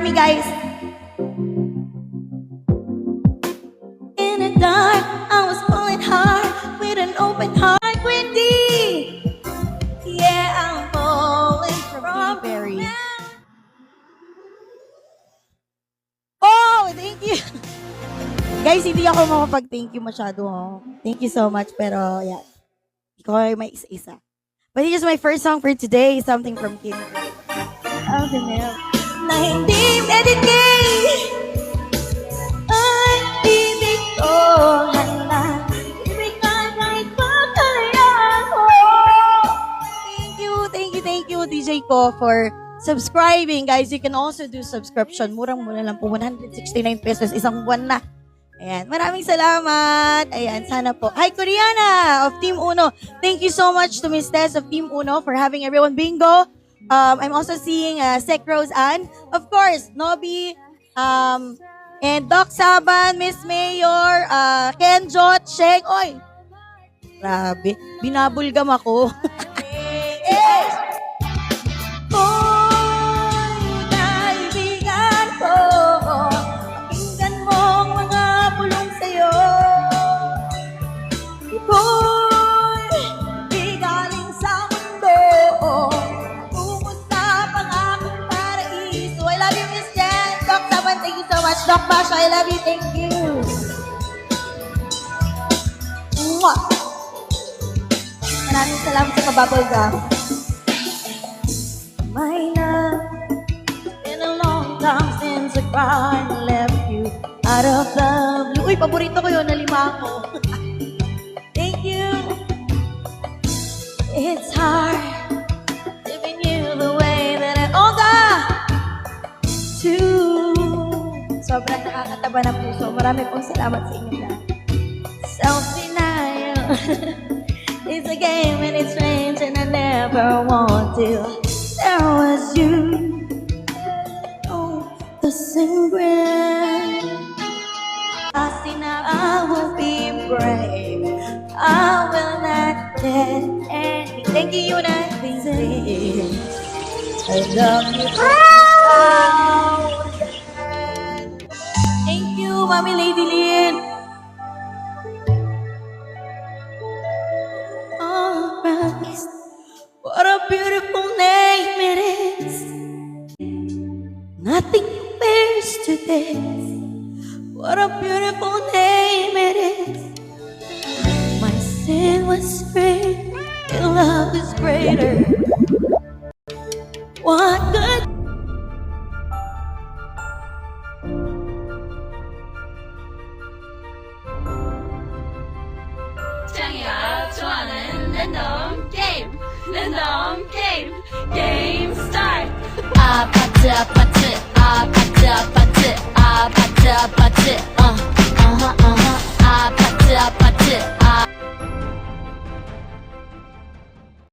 me, guys. In the dark, I was pulling hard with an open heart. Wendy! Yeah, I'm falling from Berry. Oh, thank you. Guys, hindi ako makapag-thank you masyado. Oh. Thank you so much, pero yeah. Ikaw ay may isa-isa. But this is my first song for today, something from Kim. Oh, the milk. Na hindi medicate. Ay, ibig ko handa. Ibig ka kahit pagkalayaan ko. Thank you, DJ ko, for subscribing. Guys, you can also do subscription. Murang-mura lang po, 169 pesos, isang buwan na. Ayan, maraming salamat. Ayan, sana po. Hi, Koreana of Team Uno. Thank you so much to Miss Tess of Team Uno for having everyone bingo. I'm also seeing Sec Rose Ann. Of course, Nobby, and Doc Saban, Miss Mayor, Ken Jot, Sheng. Oy, grabe, binabulgam ako. Doc Basha, I love you. Thank you. Mwah! Maraming salamat sa kabubble gum. My love, it's been a long time since I cried and left you out of the blue. Uy, paborito ko yun, nalima ako. Thank you. It's hard giving you the way that I to. Sobrang nakakataba ng puso. Marami pong salamat sa inyo lahat. Self-denial. It's a game and it's strange and I never want to. There was you. Oh, the same breath. I will be brave. I will not let anything. Thank you, nothing. I love you. Mami Lady Lynn. Oh, Christ, what a beautiful name it is. Nothing compares to this. What a beautiful name it is. My sin was great, your love is greater. What good? 랜덤 게임 스타트. 아파트